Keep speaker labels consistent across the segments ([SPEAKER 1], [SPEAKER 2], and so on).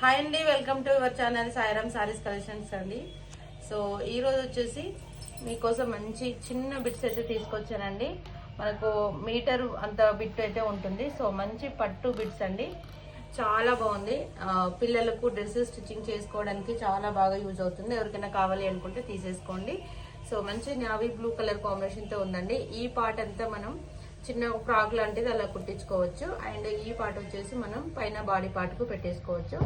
[SPEAKER 1] Hi అండి, welcome to your channel Sairam saris collections అండి. So ఈ రోజు వచ్చేసి మీకోసం మంచి చిన్న బిట్స్ అయితే తీసుకొచ్చానండి. మనకు మీటర్ అంత బిట్ అయితే ఉంటుంది. సో మంచి పట్టు బిట్స్ అండి, చాలా బాగుంది. పిల్లలకు డ్రెస్సెస్ స్టిచ్చింగ్ చేసుకోవడానికి చాలా బాగా యూజ్ అవుతుంది. ఎవరికైనా కావాలి అనుకుంటే తీసేసుకోండి. సో మంచి నావీ బ్లూ కలర్ కాంబినేషన్తో ఉందండి. ఈ పార్ట్ అంతా మనం చిన్న ఫ్రాక్ లాంటిది అలా కుట్టించుకోవచ్చు. అండ్ ఈ పార్ట్ వచ్చేసి మనం పైన బాడీ పార్ట్కు పెట్టేసుకోవచ్చు.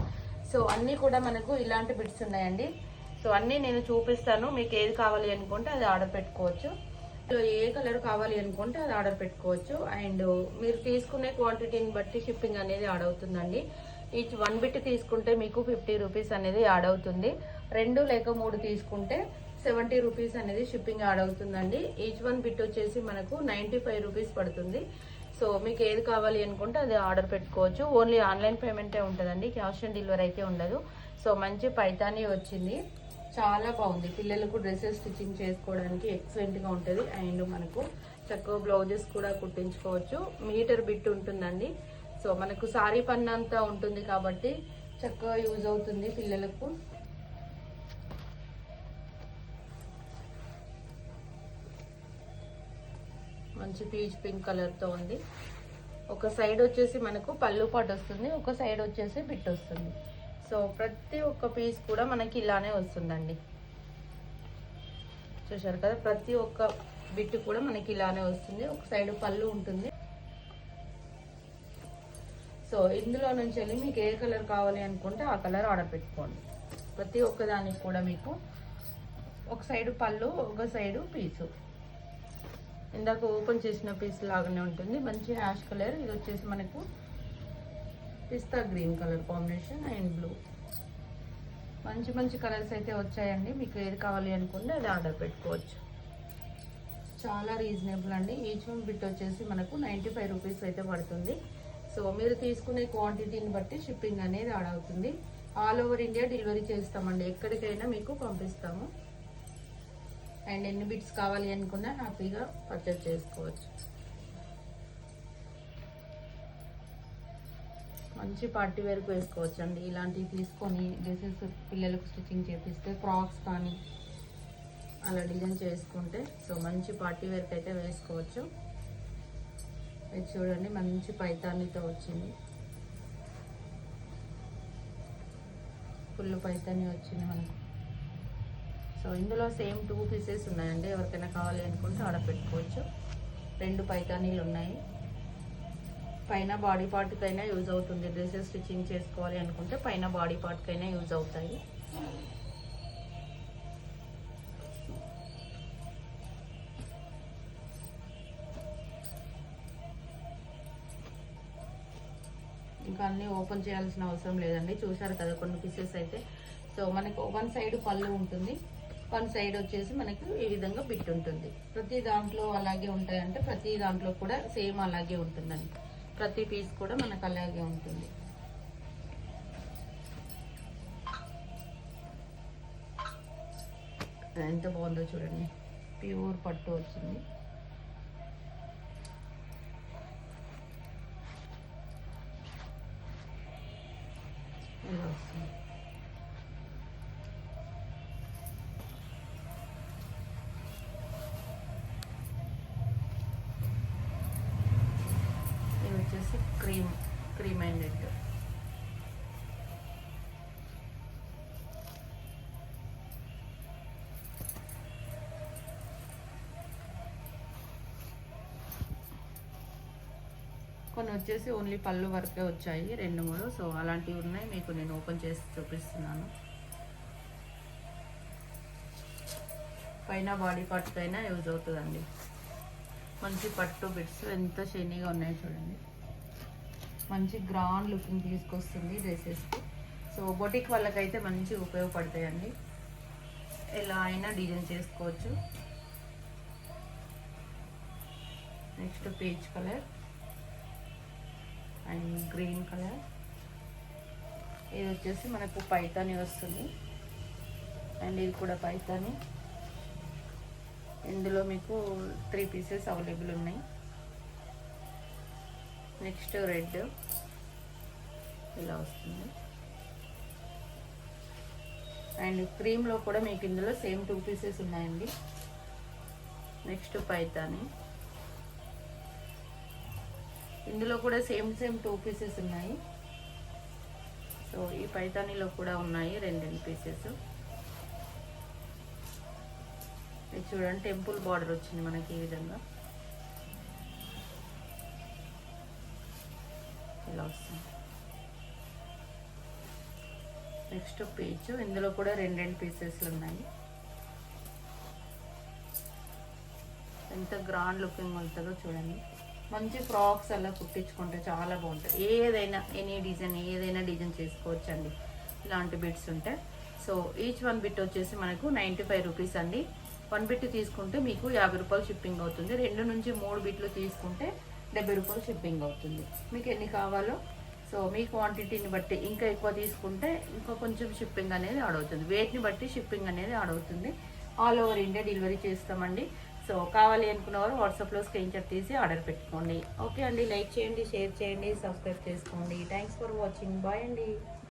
[SPEAKER 1] సో అన్నీ కూడా మనకు ఇలాంటి బిట్స్ ఉన్నాయండి. సో అన్నీ నేను చూపిస్తాను. మీకు ఏది కావాలి అనుకుంటే అది ఆర్డర్ పెట్టుకోవచ్చు. ఏ కలర్ కావాలి అనుకుంటే అది ఆర్డర్ పెట్టుకోవచ్చు. అండ్ మీరు తీసుకునే క్వాంటిటీని బట్టి షిప్పింగ్ అనేది యాడ్ అవుతుందండి. ఈచ్ 1 బిట్ తీసుకుంటే మీకు 50 రూపీస్ అనేది యాడ్ అవుతుంది. 2 లేక 3 తీసుకుంటే 70 రూపీస్ అనేది షిప్పింగ్ యాడ్ అవుతుందండి. ఈచ్ 1 బిట్ వచ్చేసి మనకు 95 రూపీస్ పడుతుంది. సో మీకు ఏది కావాలి అనుకుంటే అది ఆర్డర్ పెట్టుకోవచ్చు. ఓన్లీ ఆన్లైన్ పేమెంటే ఉంటుందండి, క్యాష్ ఆన్ డెలివరీ అయితే ఉండదు. సో మంచి పైతానీ వచ్చింది, చాలా బాగుంది. పిల్లలకు డ్రెస్సెస్ స్టిచ్చింగ్ చేసుకోవడానికి ఎక్సలెంట్గా ఉంటుంది. అండ్ మనకు చక్కగా బ్లౌజెస్ కూడా కుట్టించుకోవచ్చు. మీటర్ బిట్ ఉంటుందండి. సో మనకు సారీ పన్నంతా ఉంటుంది కాబట్టి చక్కగా యూజ్ అవుతుంది పిల్లలకు. మంచి పీచ్ పింక్ కలర్తో ఉంది. ఒక సైడ్ వచ్చేసి మనకు పళ్ళు పాటు వస్తుంది, ఒక సైడ్ వచ్చేసి బిట్ వస్తుంది. సో ప్రతి ఒక్క పీస్ కూడా మనకి ఇలానే వస్తుందండి. చూసారు కదా, ప్రతి ఒక్క బిట్ కూడా మనకి ఇలానే వస్తుంది. ఒక సైడ్ పళ్ళు ఉంటుంది. సో ఇందులో నుంచి వెళ్ళి మీకు ఏ కలర్ కావాలి అనుకుంటే ఆ కలర్ ఆర్డర్ పెట్టుకోండి. ప్రతి ఒక్క దానికి కూడా మీకు ఒక సైడు పళ్ళు, ఒక సైడు పీసు. ఇందాక ఓపెన్ చేసిన పీస్ లాగానే ఉంటుంది. మంచి యాష్ కలర్. ఇది వచ్చేసి మనకు పిస్తా green colour combination and blue. మంచి మంచి కలర్స్ అయితే వచ్చాయండి. మీకు ఏది కావాలి అనుకుంటే అది ఆర్డర్ పెట్టుకోవచ్చు. చాలా రీజనబుల్ అండి. ఈచ్ 1 బిట్ వచ్చేసి మనకు 95 రూపీస్ అయితే పడుతుంది. సో మీరు తీసుకునే క్వాంటిటీని బట్టి షిప్పింగ్ అనేది యాడ్ అవుతుంది. ఆల్ ఓవర్ ఇండియా డెలివరీ చేస్తామండి, ఎక్కడికైనా మీకు పంపిస్తాము. అండ్ ఎన్ని బిట్స్ కావాలి అనుకున్నా హ్యాపీగా పర్చేజ్ చేసుకోవచ్చు. మంచి పార్టీ వేర్కి వేసుకోవచ్చు అండి. ఇలాంటివి తీసుకొని డ్రెస్సెస్ పిల్లలకు స్టిచ్చింగ్ చేపిస్తే, ఫ్రాక్స్ కానీ అలా డిజైన్ చేసుకుంటే సో మంచి పార్టీ వేర్కి అయితే వేసుకోవచ్చు. ఇది చూడండి, మంచి పైతానీతో వచ్చింది. ఫుల్ పైతానీ వచ్చింది మనకు. సో ఇందులో సేమ్ 2 పీసెస్ ఉన్నాయండి. ఎవరికైనా కావాలి అనుకుంటే ఆర్డర్ పెట్టుకోవచ్చు. 2 పైతానీలు ఉన్నాయి. పైన బాడీ పార్ట్కైనా యూజ్ అవుతుంది. డ్రెస్సెస్ స్టిచ్చింగ్ చేసుకోవాలి అనుకుంటే పైన బాడీ పార్ట్కైనా యూజ్ అవుతాయి. ఇంకా అన్నీ ఓపెన్ చేయాల్సిన అవసరం లేదండి. చూసారు కదా కొన్ని పీసెస్ అయితే. సో మనకు 1 సైడ్ పళ్ళు ఉంటుంది, 1 సైడ్ వచ్చేసి మనకు ఈ విధంగా బిట్ ఉంటుంది. ప్రతి దాంట్లో అలాగే ఉంటాయంటే ప్రతి దాంట్లో కూడా సేమ్ అలాగే ఉంటుందండి. ప్రతి పీస్ కూడా మనకు అలాగే ఉంటుంది. ఎంత బాగుందో చూడండి, ప్యూర్ పట్టు వచ్చింది. ఇలా వస్తుంది. వచ్చేసి క్రీమ్ అండ్ రెడ్. కొన్ని వచ్చేసి ఓన్లీ పళ్ళు వరకే వచ్చాయి, 2, 3. సో అలాంటివి ఉన్నాయి, మీకు నేను ఓపెన్ చేసి చూపిస్తున్నాను. పైన బాడీ పార్ట్కైనా యూజ్ అవుతుందండి. మంచి పట్టు బిట్స్ ఎంత షైనీగా ఉన్నాయో చూడండి. మంచి గ్రాండ్ లుకింగ్ తీసుకొస్తుంది డ్రెస్సెస్కి. సో బొటిక్ వాళ్ళకైతే మంచి ఉపయోగపడతాయండి. ఎలా అయినా డిజైన్ చేసుకోవచ్చు. Next peach colour and green colour. ఇది వచ్చేసి మనకు పైతానీ వస్తుంది అండ్ ఇది కూడా పైతానీ. ఇందులో మీకు 3 పీసెస్ అవైలబుల్ ఉన్నాయి. నెక్స్ట్ రెడ్ ఇలా వస్తుంది. అండ్ క్రీమ్లో కూడా మీకు ఇందులో సేమ్ 2 పీసెస్ ఉన్నాయండి. నెక్స్ట్ పైతాని, ఇందులో కూడా సేమ్ 2 పీసెస్ ఉన్నాయి. సో ఈ పైతానీలో కూడా ఉన్నాయి 2 పీసెస్. ఇది చూడండి, టెంపుల్ బార్డర్ వచ్చింది మనకి ఈ విధంగా ఇలా వస్తుంది. నెక్స్ట్ పీచ్, ఇందులో కూడా 2 పీసెస్లు ఉన్నాయి. ఎంత గ్రాండ్ లుకింగ్ ఉంటుందో చూడండి. మంచి ఫ్రాక్స్ అలా కుట్టించుకుంటే చాలా బాగుంటుంది. ఏదైనా ఏదైనా డిజైన్ చేసుకోవచ్చండి ఇలాంటి బిట్స్ ఉంటే. సో ఈచ్ 1 బిట్ వచ్చేసి మనకు 95 రూపీస్ అండి. 1 బిట్ తీసుకుంటే మీకు 50 రూపాయలు షిప్పింగ్ అవుతుంది. 2 నుంచి 3 బిట్లు తీసుకుంటే 70 రూపాయలు షిప్పింగ్ అవుతుంది. మీకు ఎన్ని కావాలో సో మీ క్వాంటిటీని బట్టి ఇంకా ఎక్కువ తీసుకుంటే ఇంకా కొంచెం షిప్పింగ్ అనేది యాడ్ అవుతుంది. వెయిట్ని బట్టి షిప్పింగ్ అనేది యాడ్ అవుతుంది. ఆల్ ఓవర్ ఇండియా డెలివరీ చేస్తామండి. సో కావాలి అనుకున్నవారు వాట్సాప్లో స్క్రీన్ షాట్ తీసి ఆర్డర్ పెట్టుకోండి. ఓకే అండి, లైక్ చేయండి, షేర్ చేయండి, సబ్స్క్రైబ్ చేసుకోండి. Thanks for watching. బాయ్ అండి.